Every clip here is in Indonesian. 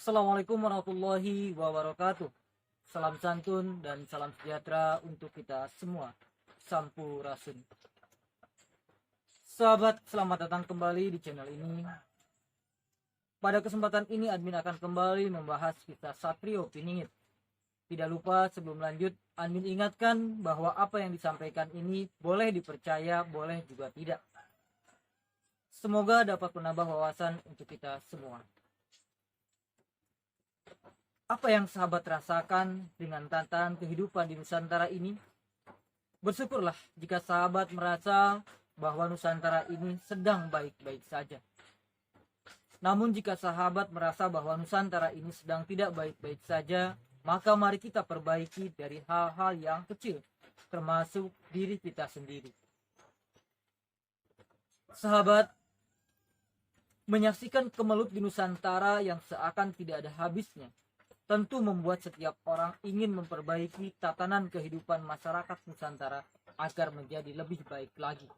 Assalamualaikum warahmatullahi wabarakatuh. Salam santun dan salam sejahtera untuk kita semua. Sampurasun. Sahabat, selamat datang kembali di channel ini. Pada kesempatan ini admin akan kembali membahas kisah Satrio Piningit. Tidak lupa sebelum lanjut, admin ingatkan bahwa apa yang disampaikan ini boleh dipercaya, boleh juga tidak. Semoga dapat menambah wawasan untuk kita semua. Apa yang sahabat rasakan dengan tantangan kehidupan di Nusantara ini? Bersyukurlah jika sahabat merasa bahwa Nusantara ini sedang baik-baik saja. Namun jika sahabat merasa bahwa Nusantara ini sedang tidak baik-baik saja, maka mari kita perbaiki dari hal-hal yang kecil, termasuk diri kita sendiri. Sahabat, menyaksikan kemelut di Nusantara yang seakan tidak ada habisnya, tentu membuat setiap orang ingin memperbaiki tatanan kehidupan masyarakat Nusantara agar menjadi lebih baik lagi.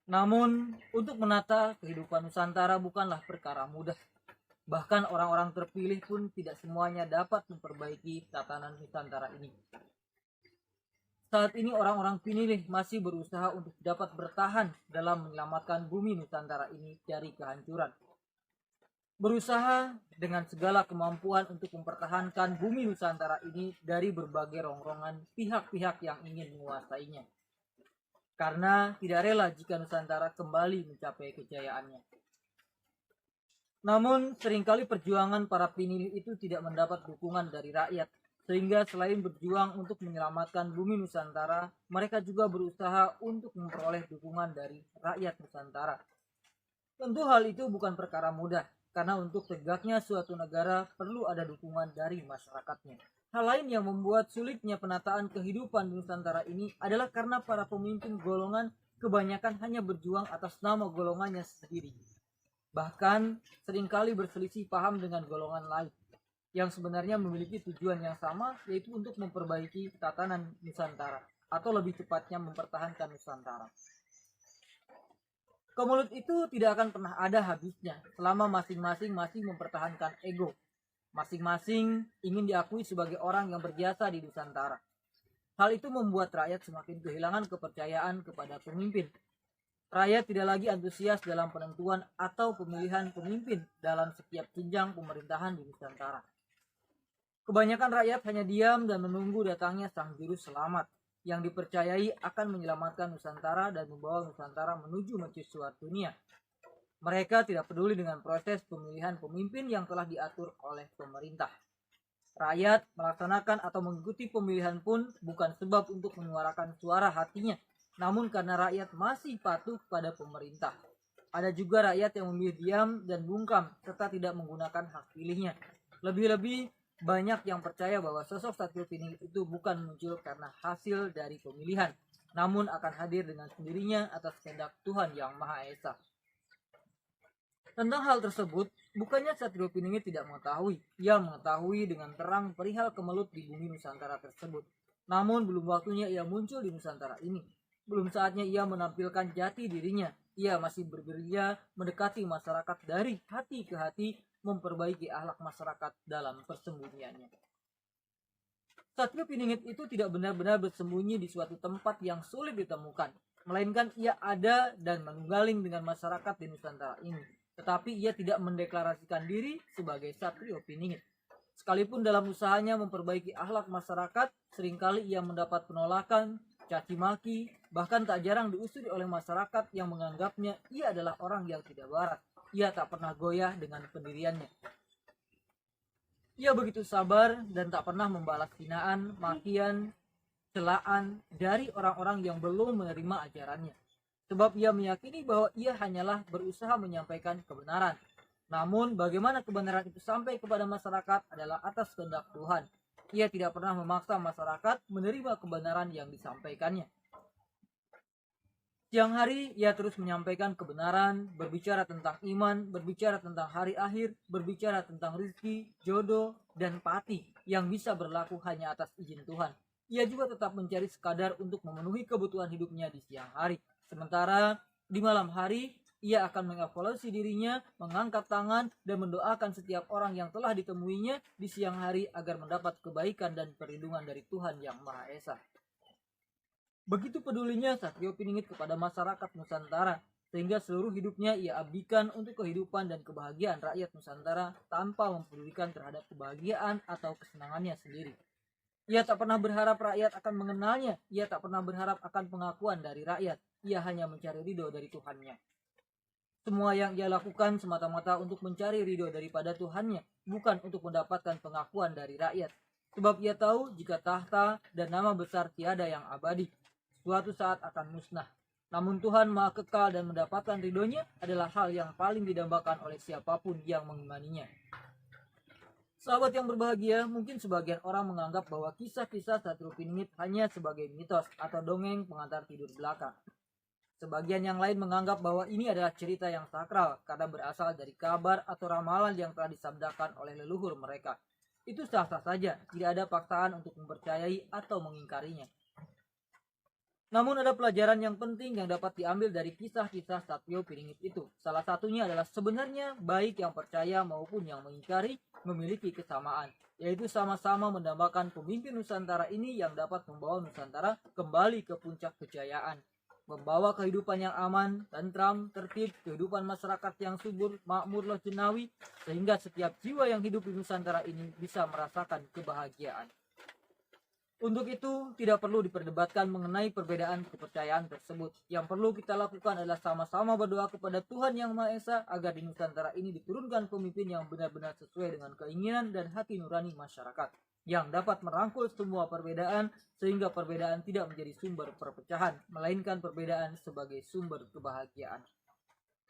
Namun, untuk menata kehidupan Nusantara bukanlah perkara mudah. Bahkan orang-orang terpilih pun tidak semuanya dapat memperbaiki tatanan Nusantara ini. Saat ini orang-orang pinilih masih berusaha untuk dapat bertahan dalam menyelamatkan bumi Nusantara ini dari kehancuran. Berusaha dengan segala kemampuan untuk mempertahankan bumi Nusantara ini dari berbagai rongrongan pihak-pihak yang ingin menguasainya. Karena tidak rela jika Nusantara kembali mencapai kejayaannya. Namun seringkali perjuangan para pinilih itu tidak mendapat dukungan dari rakyat. Sehingga selain berjuang untuk menyelamatkan bumi Nusantara, mereka juga berusaha untuk memperoleh dukungan dari rakyat Nusantara. Tentu hal itu bukan perkara mudah, karena untuk tegaknya suatu negara perlu ada dukungan dari masyarakatnya. Hal lain yang membuat sulitnya penataan kehidupan di Nusantara ini adalah karena para pemimpin golongan kebanyakan hanya berjuang atas nama golongannya sendiri. Bahkan seringkali berselisih paham dengan golongan lain yang sebenarnya memiliki tujuan yang sama, yaitu untuk memperbaiki tatanan Nusantara atau lebih tepatnya mempertahankan Nusantara. Kemelut itu tidak akan pernah ada habisnya selama masing-masing masih mempertahankan ego. Masing-masing ingin diakui sebagai orang yang berjasa di Nusantara. Hal itu membuat rakyat semakin kehilangan kepercayaan kepada pemimpin. Rakyat tidak lagi antusias dalam penentuan atau pemilihan pemimpin dalam setiap jenjang pemerintahan di Nusantara. Kebanyakan rakyat hanya diam dan menunggu datangnya sang juru selamat yang dipercayai akan menyelamatkan Nusantara dan membawa Nusantara menuju mercusuar dunia. Mereka tidak peduli dengan proses pemilihan pemimpin yang telah diatur oleh pemerintah. Rakyat melaksanakan atau mengikuti pemilihan pun bukan sebab untuk menyuarakan suara hatinya, namun karena rakyat masih patuh pada pemerintah. Ada juga rakyat yang memilih diam dan bungkam serta tidak menggunakan hak pilihnya. Lebih-lebih banyak yang percaya bahwa sosok Satrio Piningit itu bukan muncul karena hasil dari pemilihan, namun akan hadir dengan sendirinya atas kehendak Tuhan Yang Maha Esa. Tentang hal tersebut, bukannya Satrio Piningit tidak mengetahui. Ia mengetahui dengan terang perihal kemelut di bumi Nusantara tersebut. Namun belum waktunya ia muncul di Nusantara ini. Belum saatnya ia menampilkan jati dirinya. Ia masih bergerilya mendekati masyarakat dari hati ke hati, memperbaiki akhlak masyarakat dalam persembunyiannya. Satrio Piningit itu tidak benar-benar bersembunyi di suatu tempat yang sulit ditemukan, melainkan ia ada dan menunggaling dengan masyarakat di Nusantara ini. Tetapi ia tidak mendeklarasikan diri sebagai Satrio Piningit. Sekalipun dalam usahanya memperbaiki akhlak masyarakat, seringkali ia mendapat penolakan, caci maki, bahkan tak jarang diusir oleh masyarakat yang menganggapnya ia adalah orang yang tidak waras. Ia tak pernah goyah dengan pendiriannya. Ia begitu sabar dan tak pernah membalas hinaan, makian, celaan dari orang-orang yang belum menerima ajarannya. Sebab ia meyakini bahwa ia hanyalah berusaha menyampaikan kebenaran. Namun bagaimana kebenaran itu sampai kepada masyarakat adalah atas kehendak Tuhan. Ia tidak pernah memaksa masyarakat menerima kebenaran yang disampaikannya. Siang hari ia terus menyampaikan kebenaran, berbicara tentang iman, berbicara tentang hari akhir, berbicara tentang rezeki, jodoh, dan pati yang bisa berlaku hanya atas izin Tuhan. Ia juga tetap mencari sekadar untuk memenuhi kebutuhan hidupnya di siang hari. Sementara di malam hari Ia akan mengevaluasi dirinya, mengangkat tangan, dan mendoakan setiap orang yang telah ditemuinya di siang hari agar mendapat kebaikan dan perlindungan dari Tuhan Yang Maha Esa. Begitu pedulinya Satrio Piningit kepada masyarakat Nusantara, sehingga seluruh hidupnya ia abdikan untuk kehidupan dan kebahagiaan rakyat Nusantara tanpa mempedulikan terhadap kebahagiaan atau kesenangannya sendiri. Ia tak pernah berharap rakyat akan mengenalnya, ia tak pernah berharap akan pengakuan dari rakyat, ia hanya mencari ridho dari Tuhannya. Semua yang ia lakukan semata-mata untuk mencari ridho daripada Tuhannya, bukan untuk mendapatkan pengakuan dari rakyat. Sebab ia tahu jika tahta dan nama besar tiada yang abadi, suatu saat akan musnah. Namun Tuhan Maha Kekal dan mendapatkan ridhonya adalah hal yang paling didambakan oleh siapapun yang mengimaninya. Sahabat yang berbahagia, mungkin sebagian orang menganggap bahwa kisah-kisah Satrio Piningit hanya sebagai mitos atau dongeng pengantar tidur belaka. Sebagian yang lain menganggap bahwa ini adalah cerita yang sakral karena berasal dari kabar atau ramalan yang telah disabdakan oleh leluhur mereka. Itu sah-sah saja, tidak ada paksaan untuk mempercayai atau mengingkarinya. Namun ada pelajaran yang penting yang dapat diambil dari kisah-kisah Satrio Piningit itu. Salah satunya adalah sebenarnya baik yang percaya maupun yang mengingkari memiliki kesamaan, yaitu sama-sama mendambakan pemimpin Nusantara ini yang dapat membawa Nusantara kembali ke puncak kejayaan. Membawa kehidupan yang aman, tentram, tertib, kehidupan masyarakat yang subur, makmur, lojenawi, sehingga setiap jiwa yang hidup di Nusantara ini bisa merasakan kebahagiaan. Untuk itu, tidak perlu diperdebatkan mengenai perbedaan kepercayaan tersebut. Yang perlu kita lakukan adalah sama-sama berdoa kepada Tuhan Yang Maha Esa agar di Nusantara ini diturunkan pemimpin yang benar-benar sesuai dengan keinginan dan hati nurani masyarakat, yang dapat merangkul semua perbedaan sehingga perbedaan tidak menjadi sumber perpecahan, melainkan perbedaan sebagai sumber kebahagiaan.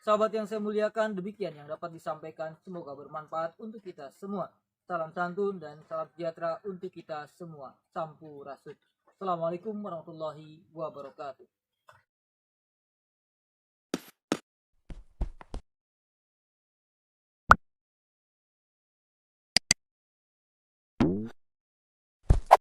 Sahabat yang saya muliakan, demikian yang dapat disampaikan. Semoga bermanfaat untuk kita semua. Salam santun dan salam sejahtera untuk kita semua. Sampurasun. Assalamualaikum warahmatullahi wabarakatuh.